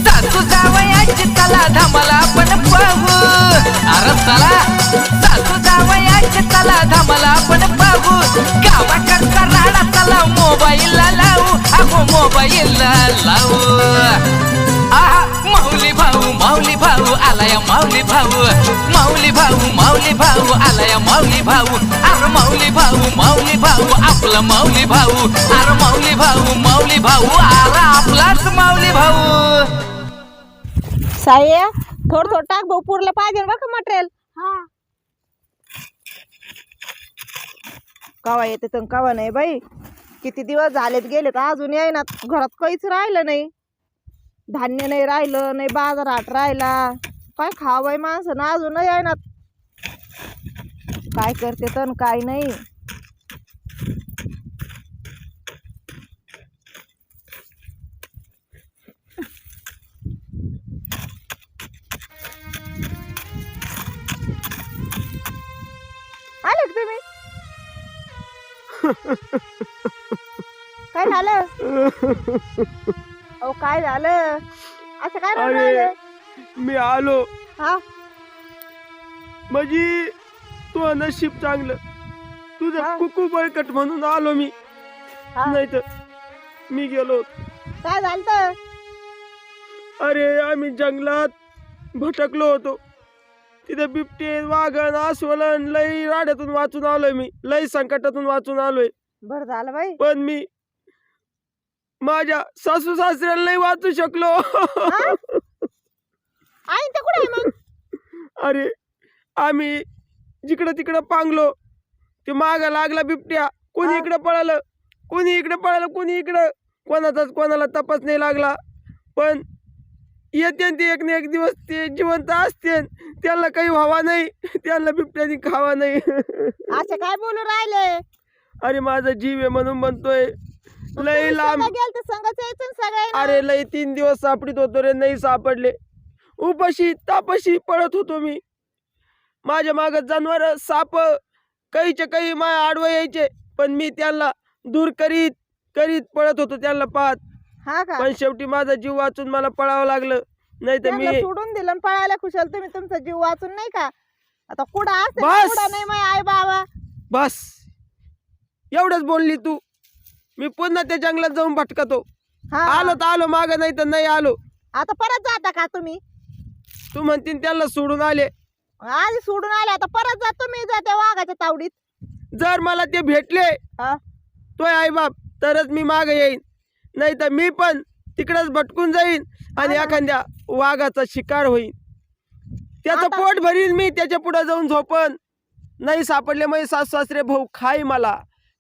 सासू जावयाची चला धमाला आपण पाहू. अरे चला सासू जावयाची चला धमाला आपण पाहू. गावाकडचा राडा चला मोबाईलला लावू. अगो मोबाईलला लावू. आहा माऊली भाऊ आलाय माऊली भाऊ. माऊली भाऊ आलाय माऊली भाऊ. अरे माऊली भाऊ आपला माऊली भाऊ. अरे माऊली भाऊ आला आपलाच माऊली भाऊ. साया थोडं टाक भाऊ, पुरलं पाहिजे बघ मटेरियल. हा कवा येते तर कवा नाही बाई. किती दिवस झालेत गेलेत अजून येईना. घरात काहीच राहिलं नाही. धान्य नाही राहिलं, नाही बाजारात राहिला. काय खावाय माणसं अजून येईना. काय करते तर काय नाही. आले का तुम्ही? काय झालं? अहो काय झालं? असं काय अरे राहिलं? मी आलो हा म्हणजे तू नशीब चांगलं. तुझं हा. कुकू बळकट म्हणून आलो मी. हा. नाही तर मी गेलो. काय झालं? अरे आम्ही जंगलात भटकलो होतो. तिथे बिबटे वाघन अस्वलन लई राड्यातून वाचून आलोय मी. लई संकटातून वाचून आलोय. बरं झालं बाई. पण मी माझ्या सासू सासऱ्याला नाही वाचू शकलो. आई ते कुठे आहे मग? अरे आम्ही जिकडं तिकडं पांगलो. ते मागा लागला बिबट्या. कोणी इकडं पळालं, कोणी इकडे पळालं, कोणी इकडं. कोणाचाच कोणाला तपास नाही लागला. पण येते ते एक ना एक दिवस ते जिवंत असते. त्यांना काही व्हावा नाही, त्यांना बिबट्याने खावा नाही. असं काय बोलू राहिले? अरे माझा जीव आहे म्हणून म्हणतोय. लई लांब. गेल संगच यायचं सगळे. अरे लई 3 दिवस सापडीत होतो रे, नाही सापडले. उपाशी तापाशी पळत होतो मी. माझ्या माग जनावर साप काहीचे काही माझ्या आडवं यायचे. पण मी त्यांना दूर करीत करीत पळत होतो त्यांना पाहत. हा का? पण शेवटी माझा जीव वाचून मला पळावं लागलं. नाही तर त्यांना मी सोडून दिलं आणि पळायला खुशाल तुम्ही. तुमचा जीव वाचून नाही का? आता कुठं असते बस. कुठं नाही माझ्या आई बाबा. बस एवढंच बोलली तू. मी पुन्हा त्या जंगलात जाऊन भटकतो. हा आलो तर आलो, माग नाही तर नाही आलो. आता परत जाता का तुम्ही? तू म्हणतीन त्यांना सोडून आले. आधी सोडून आले आता परत जा तुम्ही. जा त्या वाघाच्या तावडीत. जर मला ते भेटले हा तोय आई बाप तरच मी माग येईन. नाही तर मी पण तिकडच भटकून जाईन आणि एखाद्या वाघाचा शिकार होईन. त्याचं आता- पोट भरीन मी. त्याच्या पुढे जाऊन झोपन. नाही सापडले मग सासू सासरे भाऊ खाय मला.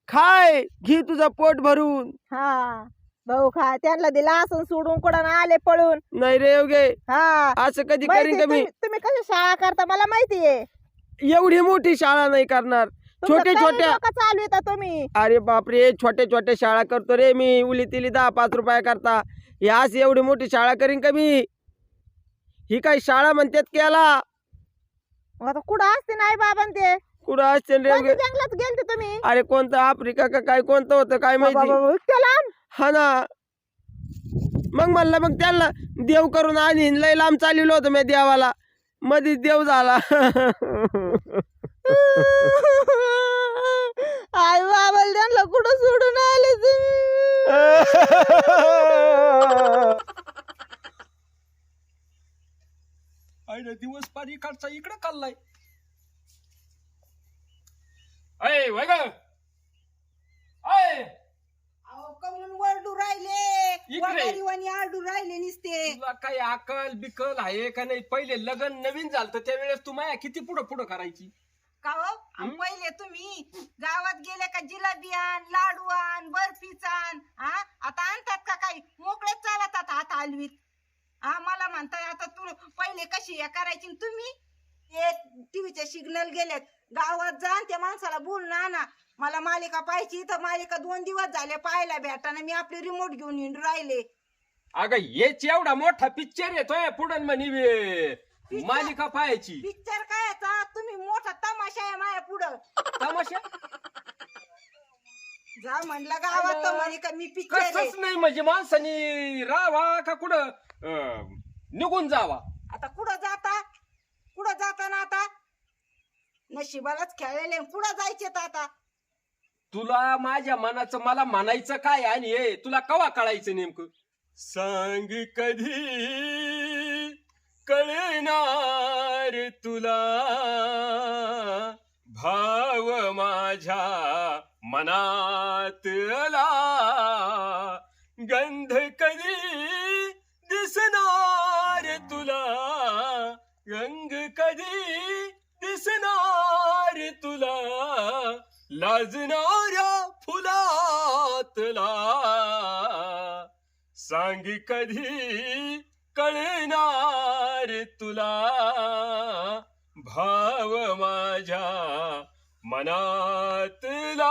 खाय घे तुझं पोट भरून. हा भाऊ खा. त्यांना दिला असं सोडून कुठं ना आले पळून. नाही रे योगे, हा असं कधी माहिती करीन का मी. तुम्ही कशी शाळा करता मला माहितीये. एवढी मोठी शाळा नाही करणार. छोटे छोट्या. चालू येतात तुम्ही. अरे बापरे, छोटे छोटे शाळा करतो रे मी. उली तिली 10-5 रुपया करता. यास एवढी मोठी शाळा करीन का मी. ही काय शाळा म्हणतात केला. आता कुठं असते नाही बाबां ते? कुठं असते रे कोणत्या योगे. जंगलात गेलते तुम्ही? अरे कोणतं आफ्रिका का काय कोणतं होतं काय माहिती. इतक्या लांब? हा ना. मग म्हणलं मग त्यांना देव करून आणि लय लांब चाललेलो होतो मी देवाला. मध्ये देव झाला. आई बाबा त्यांना कुठं सोडून आले तुम्ही? आईला दिवस पारी काढचा इकडे काढलाय. अय वय ग. अय अहो कमून वरडू राहिले. इकडे. वगारीवाणी आरडू राहिले नुसते. तुला काही अकल बिकल आहे का नाही? पहिले लग्न नवीन झालं त्यावेळेस तू माया किती पुढं पुढं करायची. का हो? आणि पहिले तुम्ही गावात गेले का जिलेबी आण, लाडू आण, बर्फीच आण. हा आता आणतात का काही? मोकळेच चालतात हात हलवीत. हा मला म्हणताय आता तू पहिले कशी हे करायची आणि तुम्ही ते टीव्हीचे सिग्नल गेलेत. गावात जा आणि त्या माणसाला बोलून आणा. मला मालिका पाहायची तर मालिका 2 दिवस झाले पाहायला भेटाना. मी आपले रिमोट घेऊन येऊन राहिले. अगं हेच एवढा मोठा पिक्चर येतोय पुढं म्हणे मालिका पाहायची. पिक्चर काय तुम्ही मोठा तमाशा आहे माझ्या पुढं. तमाशा जा म्हणलं गावात तर म्हणे का मी पिक्चर कसंच नाही म्हणजे माणसाने राहावा का कुठं निघून जावा. आता कुठं जाता ना आता नशिबालाच खेळलेले कुठं जायचे तर आता. तुला माझ्या मनाचं मला म्हणायचं काय आणि हे तुला कवा कळायचं नेमकं सांग कधी कळणार तुला भाव माझ्या मनातला गंध कधी दिसणार तुला रंग कधी दिसणार तुला लाजणाऱ्या फुलातला सांग कधी कळणार तुला भाव माझ्या मनातला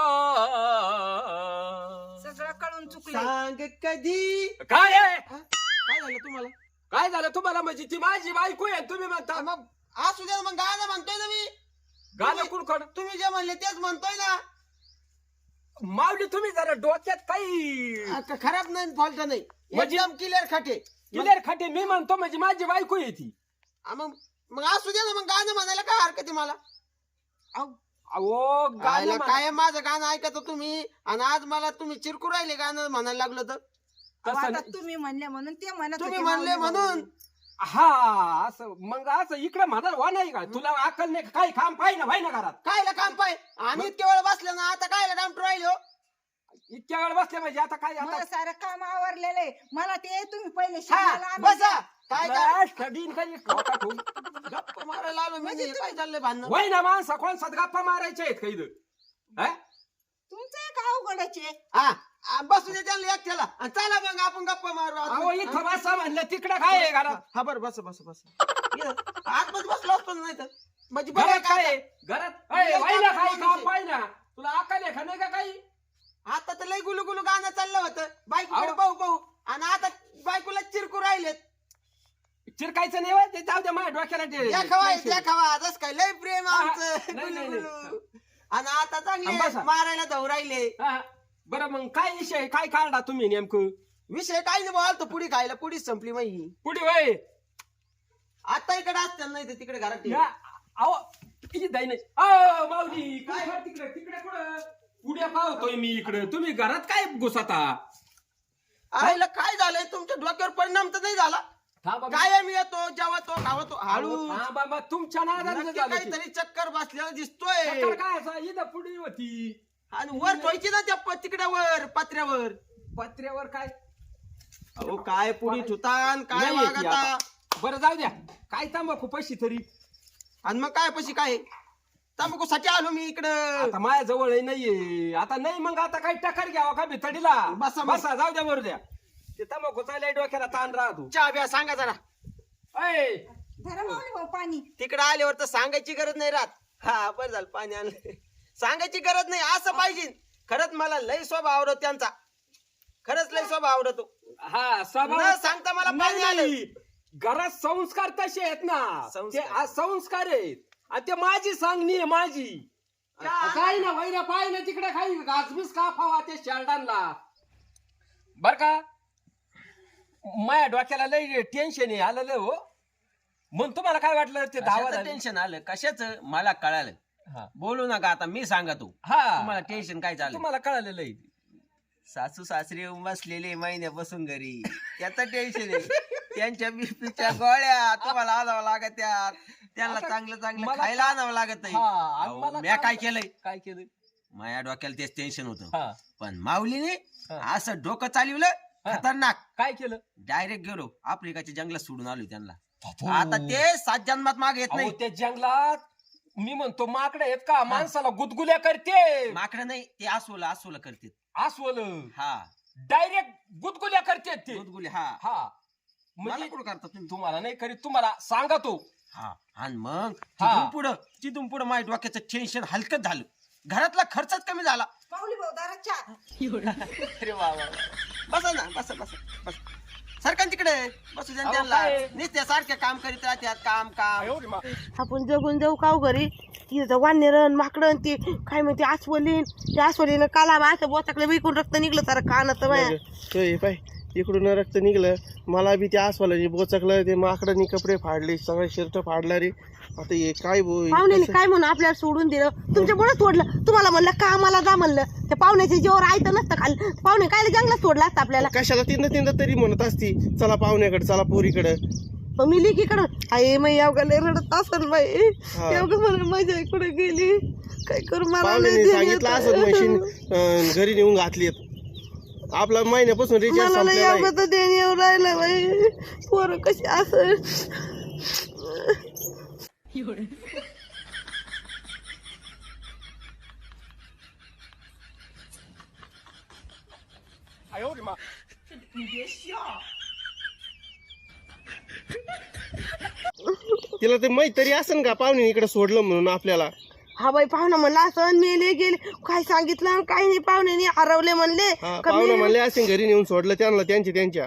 सगळं कळून चुकलं. सांग कधी काय आहे काय झालं तुम्हाला? काय झालं तुम्हाला म्हणजे ती माझी बायको आहे तुम्ही म्हणता मग असू द्या मग गाणं म्हणतोय ना मी. गाणं कुणकड तुम्ही जे म्हणले तेच म्हणतोय ना. मावली तुम्ही जरा डोक्यात काही आता खराब नाही फॉल्ट नाही म्हणजे- एकदम क्लिअर खाटे. क्लिअर खाटे मी म्हणतो म्हणजे माझी बायको आहे ती. मग मग असू द्या ना मग गाणं म्हणायला काय हरकत आहे मला. अहो गाणं गायला म्हण- काय माझं गाणं ऐकत तुम्ही आणि आज मला तुम्ही चिरकू राहिले गाणं म्हणायला लागलं तर. अहो, तसं आता नाही. तुम्ही म्हणले म्हणून ते म्हणत तुम्ही होते म्हणले माऊली म्हणून. हा असं मग असं इकडे म्हणाल वा नाही का तुला अक्कल नाही काही काम पाहिजे ना ना घरात कायला काम पाय आणि इतक्या वेळ बसलं ना आता कायला काम राहिलो. इतक्या वेळ बसले म्हणजे आता काय मला आता सारं काम आवरलेले मला ते तुम्ही पहिले हा शिकायला आणून बसा. द्या. काय काय लास्ट कधीन काही डोका ठेवून. गप्पा मारायला आलो मी. काय चाललंय भांडण? वय ना माणसा कोणसात गप्पा मारायच्या आहेत का इथं हा? तुमचं एक अवघडचे. हा बसू दे त्यांना एकट्याला आणि चला मग आपण गप्पा मारू अहो आता. इथं बसा म्हणलं तिकडे काय आहे घरात हा बरं बस बस बस आतमध्ये बसलो असतो ना नाही तर म्हणजे घरात बरं काय काय आहे? घरात वय ना काही काम पाहिजे ना तुला अक्कल आहे का नाही का काही आता तर लय गुलू गुलू गाणं चाललं होतं बायकोकडे अहो. पाहू पाहू आणि आता बायकोला चिरकू राहिलेत. चिरकायचं नाही वय ते जाऊ दे माझ्या डोक्याला ते- त्या खावा जस काय लय प्रेम हा, आमचं नाही, नाही, गुलू नाही. गुलू. आणि आता चांगले बसा. मारायला धावू राहिले. हा. बरं मग काय विषय काय काढला तुम्ही नेमकं विषय काही नाही बोल तो पुडी खायला पुढीच संपली माही. पुढे वय आता इकडे असतात नाही तर तिकडे घरात ठेव. अहो किती दाई नाही अहो माऊली काय तिकडे तिकडे कुठं पुढे पाहतोय मी इकडे तुम्ही घरात काय घुसता आईला काय झालंय तुमच्या डोक्यावर परिणाम तर नाही झाला. काय मी येतो जेवतो खावतो हळू हा बाबा तुमच्या नादानं नक्की झालं ते. काहीतरी चक्कर बसलेला दिसतोय. चक्कर काय असा इथं पुढे होती आणि वर ठेवायची ना त्या तिकड्यावर पत्र्यावर. पत्र्यावर काय अहो काय पुढे ठुतान काय नाही येते वागता. आता. बरं जाऊ द्या काय तांबाखू पैसे तरी आणि मग काय पशी काय तंबाखूसाठी आलो मी इकडं. आता माझ्या जवळ नाहीये आता नाही मग आता काही टक्कर घ्यावा का भितडीला बसा मग. बसा जाऊ द्या बरं द्या ते तांबाखू चाललंय डोक्याला ताण राहतो चहा बिया सांगा जरा. ऐ धरा माऊली भाऊ पाणी. तिकडे आल्यावर तर सांगायची गरज नाही राहत. हा बरं झालं पाणी आणलं. सांगायची गरज नाही असं पाहिजे. खरंच मला लय स्वभाव आवडतो त्यांचा. खरंच लय स्वभाव आवडतो. हा न स्वभाव सांगता मला पाणी नाही, आलं. नाही. घरात संस्कार तसे आहेत ना संस्कार. ते संस्कार आहेत आणि ते माझी सांगणी आहे माझी काय ना वैरा पाय ना तिकडे काही घासबीस का फावा ते शारदानला बर का माझ्या डोक्याला लय टेन्शन आहे आलं लय हो म्हणून तुम्हाला काय वाटलं ते धावा झाली? टेन्शन आलं कशाचं मला कळालं. हा. बोलू नका आता मी सांगतो. हा तुम्हाला टेन्शन काय चाललं. तुम्हाला कळालेलं आहे सासू सासरे बसलेले महिन्यापासून घरी त्याचं टेन्शन आहे. त्यांच्या बीपीच्या गोळ्या तुम्हाला आणावं लागत त्यात. त्यांना चांगलं चांगलं मला- खायला आणावं लागत हा, आणि मला मी काय काय- केलंय काय केलं माझ्या डोक्याला तेच टेन्शन होतं. हा पण माऊलीने हा. असं डोकं चालवलं खतरनाक. काय केलं डायरेक्ट गेलो आफ्रिकाच्या जंगलात सोडून आलो त्यांना. आता ते 7 जन्मात मागे येत अहो, नाही. त्या जंगलात मी म्हणतो माकडे आहेत का माणसाला गुदगुल्या करते माकडं नाही ते अस्वलं करते. अस्वल हा डायरेक्ट गुदगुल्या करते ते गुदगुले. हा हा मला म्हणजे कुठं करता तुम्ही. तुम्हाला नाही करीत तुम्हाला सांगतो हा आणि मग हा. तिथून पुढं माझ्या डोक्याचं टेन्शन हलकत झालं. घरातला खर्चच कमी झाला. माऊली भाऊ दारा चहा. अरे वा वा. बसा ना बसा बसा बसा. सरकार तिकडे बसू द्या अहो, त्यांना. काय? नुसते सारखे काम करीत राहतात काम आपण जगून जाऊ काव घरी तिथं वानेरण माकडं ते काय म्हणते अस्वलीन त्या सोडीनं काला असं बोचाकडे विकून रक्त निघलं सारं कानात बाया. तो हे पाय इकडून रक्त निघलं, मला बी ते आसवाला बोचकलं, ते माकडांनी कपडे फाडले, सगळे शर्ट फाडला रे. आता हे काय पाहुण्याने काय म्हणून आपल्याला सोडून दिलं, तुमच्यामुळे सोडलं. तुम्हाला म्हणलं का मला जा म्हणलं, त्या पाहुण्याच्या जीवावर आयतं नसतं खाल्लं. पाहुणे काय जंगलात सोडला असतं आपल्याला. कशाला तीनदा तरी म्हणत असती चला पाहुण्याकडे, चला पोरीकडे. मग मी लेकीकडं आई मग अवघा लय रडत असन बाई. अवघं मला माझ्या इकडे गेली, काय करू मला पाहुण्याने सांगितलं असं मशीन घरी नेऊन घातलीत. आपला महिन्यापासून रिचार्ज मला लय संपलेला आहे. अवघं तर देणे येऊन राहिलं बाई. पोरं कशी असं तिला ते माहित तरी असन का पाहुणे इकडे सोडलं म्हणून आपल्याला. हा बाई पाहुणा म्हणला असं मेले गेले, काय सांगितलं काय नाही. पाहुण्याने हरवले म्हणले पाहुणे म्हणले असे घरी नेऊन सोडलं त्यांना त्यांच्या.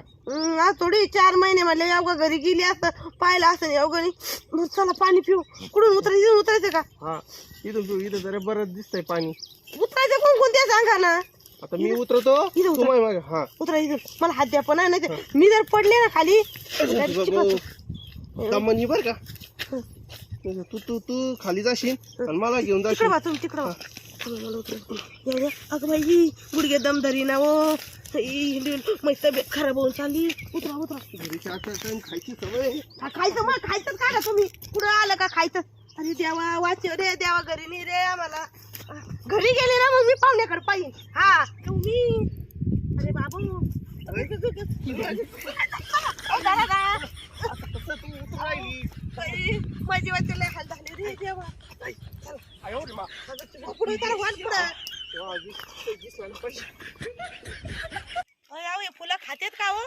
आज थोडी 4 महिने म्हणले अवघं घरी गेली असं पाहिलं असं अवघं नाही. चला पाणी पिऊ. कुठून उतरायचं का? हा इथं जरा बरं दिसतंय पाणी. उतरायचं कोण ते सांगा ना. आता मी उतरतो तुम्हाला. हा उतरायचं मला हात द्या पण नाही. मी जर पडले ना खाली दमनी बर का. तू खाली जाशील आणि मला घेऊन तिकडे जाशील. बा तुम्ही तिकडं बा. अगं बाई गुडघे दमधरी ना वो. माझी तब्येत खराब होऊन चालली. उतरा खायची सवय. खायचं मग खायचंच का ना तुम्ही. कुठं आलं का खायचं. अरे देवा वाचव रे देवा, घरी नाही रे आम्हाला. घरी गेले ना मग मी पाहुण्याकडे पाहिजे. हा तुम्ही अरे बाबा माझी वाचले लय हाल झाले रे देवा. पुढे तर वाट फुलं खातेत का हो.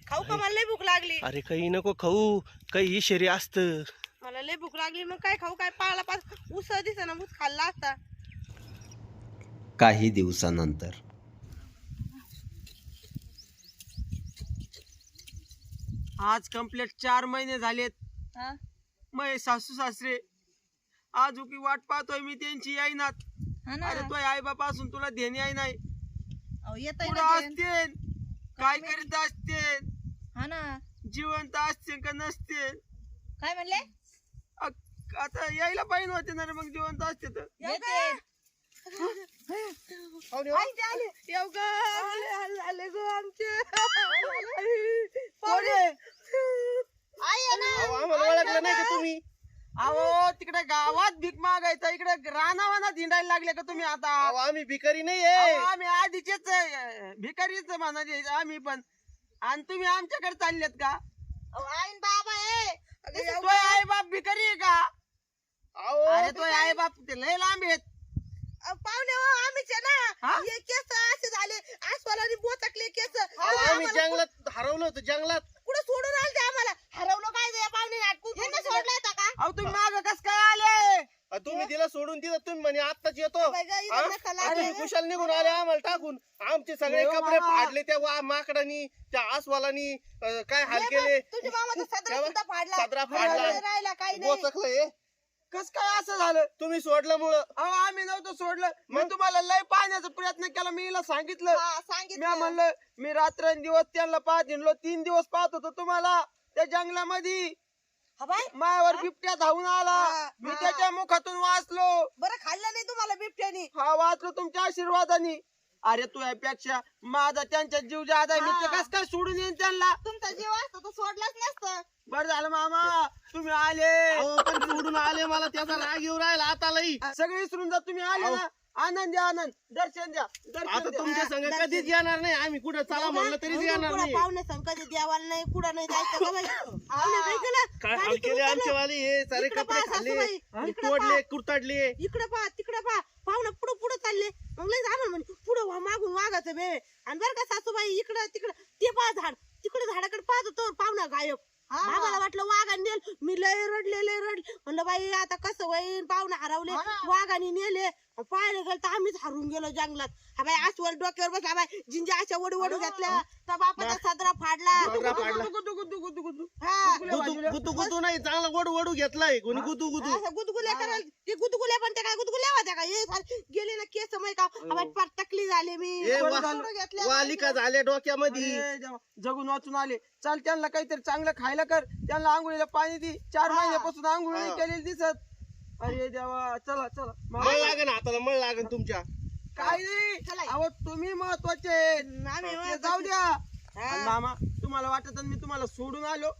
खाऊ का, मला लय भूक लागली. अरे काही नको खाऊ, काही इशेरी असतं. मला लय भूक लागली, मग काय खाऊ. काय पाळला पास ऊस दिसा ना, ऊस खाल्ला असता. काही दिवसानंतर आज कंप्लीट 4 महिने झालेत. मग सासू सासरे आज उकी वाट पाहतोय मी त्यांची येईनात. अरे तो आई बापा असून तुला देणे आहे नाही. कुठं असते, काय करीत असते, जिवंत असते का नसते. काय म्हणले? आता यायला पाहिजे होते ना रे मग जिवंत असते तर. आम्हाला ओळखलं नाही का तुम्ही. अहो तिकडे गावात भीक मागायचं, इकडे रानावानात हिंडायला लागले का तुम्ही आता. आम्ही भिकारी नाहीये, आम्ही आधीचेच भिकारीच म्हणाले आम्ही पण. आणि तुम्ही आमच्याकडे चाललेत का. आईन बाबा तो आई बाप भिकारी आहे का. अरे तो आई बाप ते लय लांब आहेत. पाहुणे आम्हीच ना. हे केस असे झाले, आसवालाने बोचकले केस. आम्ही जंगलात हरवलं होतं, जंगलात. कुठे सोडून आले आम्हाला. हरवलं काय ते पाहुणे नाटकून सोडलं होतं का. अहो तुम्ही माग कस काय आले. तुम्ही तिला सोडून दिलं, तुम्ही म्हणे आत्ताच येतो. तुम्ही कुशाल निघून आले आम्हाला टाकून. आमचे सगळे कपडे फाडले त्या माकडानी, त्या आसवालानी. काय हाल केले. तुझ्या मामाचा सदरा सदरा फाडला, राहिला काही बोचकलंय. कस काय असं झालं. तुम्ही सोडल्यामुळं. अहो आम्ही नव्हतं सोडलं. मी तुम्हाला लय पाहण्याचा प्रयत्न केला. मी हिला सांगितलं. मी म्हणलं मी रात्रंदिवस त्यांना पाहत हिंडलो. 3 दिवस पाहत होतो तुम्हाला त्या जंगलामध्ये. मायावर बिबट्या धावून आला. मी त्याच्या मुखातून वाचलो. बरं खाल्लं नाही तुम्हाला बिबट्यानी. हा वाचलो तुमच्या आशीर्वादाने. अरे तू यापेक्षा माझा त्यांच्या जीव जादा आहे. मी कस काय सोडून येईन त्यांना. तुमचा जीव असतो तर सोडलाच नसतं. बरं झालं मामा तुम्ही आले. पण सोडून आले, मला त्याचा राग येऊ राहिला आता लई. सगळे विसरून जा तुम्ही आले ना. आनंद द्या, आनंद. दर्शन द्या. आता तुमच्या संग कधीच येणार नाही आम्ही. कुठं चला म्हणलं तरीच येणार नाही. पाहुणे संकट द्यावाला नाही, कुठं नाही जायचं का बाई. काय हाल केले आमचे वाले. हे सारे कपडे खाल्ले, तोडले, कुरतडले. इकडे पहा तिकडे पहा. पाहुणे पुढे पुढे चालले. मग लय आम्हाला म्हणे पुढं मागून वागायचं बे. आणि बरं का सासूबाई इकडं तिकडं ते पहा झाड, तिकडे झाडाकडे पाहत होतो. पाहुणा गायब. आम्हाला वाटलं वाघाने नेल. मी लय रडले म्हणलं बाई आता कसं होईल. पाहुणे हरवले, वाघाने नेले. पाहायला गेलं तर आम्हीच हरून गेलो जंगलात. हा बाई आसवर डोक्यावर बसला बाई जिंजा अशा वडू घेतल्या तर बापाचा सदरा फाडला. हा गुतू नाही, चांगला वडू घेतलाय कोणी गुतू असं गुदगुल्या करायला ते गुदगुल्या पण ते काय गुदगुल्या होत्या का हे गेले ना केस समय का बाई पार टकली झाले मी वडू घेतल्या. वालिका झाल्या डोक्यामध्ये. अरे देवा, जगून वाचून आले. चल त्यांना काहीतरी चांगलं खायला कर, त्यांना आंघोळीला पाणी दे. 4 महिन्यापासून आंघोळ नाही केलेली दिसत. अरे देवा, चला चला. मळ लागेल हाताला, मळ लागेल तुमच्या. काय नाही, चला. अहो तुम्ही महत्वाचे. आम्ही ते जाऊ द्या. आणि मामा, तुम्हाला वाटत मी तुम्हाला सोडून आलो?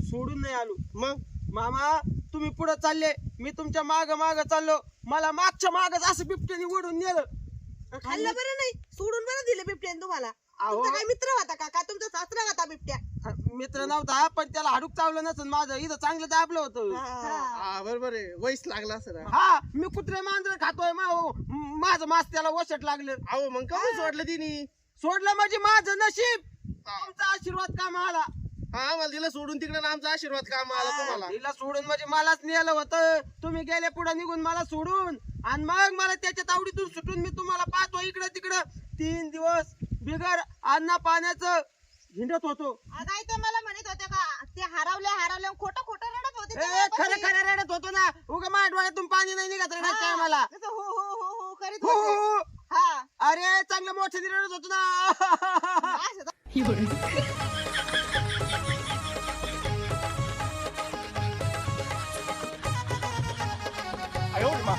सोडून नाही आलो. मग मामा तुम्ही पुढे चालले, मी तुमच्या माग माग चाललो. मला मागच्या मागच असं बिबट्याने ओढून नेलं. खाल्लं बरं नाही, सोडून बरं दिलं बिबट्याने तुम्हाला. अहो. तुमचा काय मित्र होता का? काय तुमचा सासरा होता बिबट्या? मित्र नव्हता, पण त्याला हाडूक चावलं नसेल माझं. इथं चांगलं दाबलं होतं. हा बरोबर आहे, वैस लागला असं. हा, मी कुत्रे मांजर खातोय. माझं मास त्याला वशट लागलं. अहो मग कमी सोडलं तिने. सोडलं म्हणजे माझं नशीब. तुमचा आशीर्वाद काम आला. हा मला तिला सोडून तिकडे आमचा आशीर्वाद काम आला तुम्हाला. तिला सोडून म्हणजे मलाच नेलं होतं. तुम्ही गेले पुढे निघून मला सोडून, आणि मग मला त्याच्या तावडीतून सुटून मी तुम्हाला पाहतो इकडे तिकडं. 3 दिवस बिगर अन्न पाण्याचं हिंडत होतो. काय ते मला म्हणत होते का ते हरवल्या खोटं खोटं रडत होते ते ए, बापाशी. खरं खरं रडत होतो ना. उगा माझ्या डोळ्यातून पाणी नाही निघत रडत काय मला. असं हो हो हो हो करीत हो, होते. हो, हो. हा अरे चांगलं मोठं रडत होतो ना. असं अयो, मा.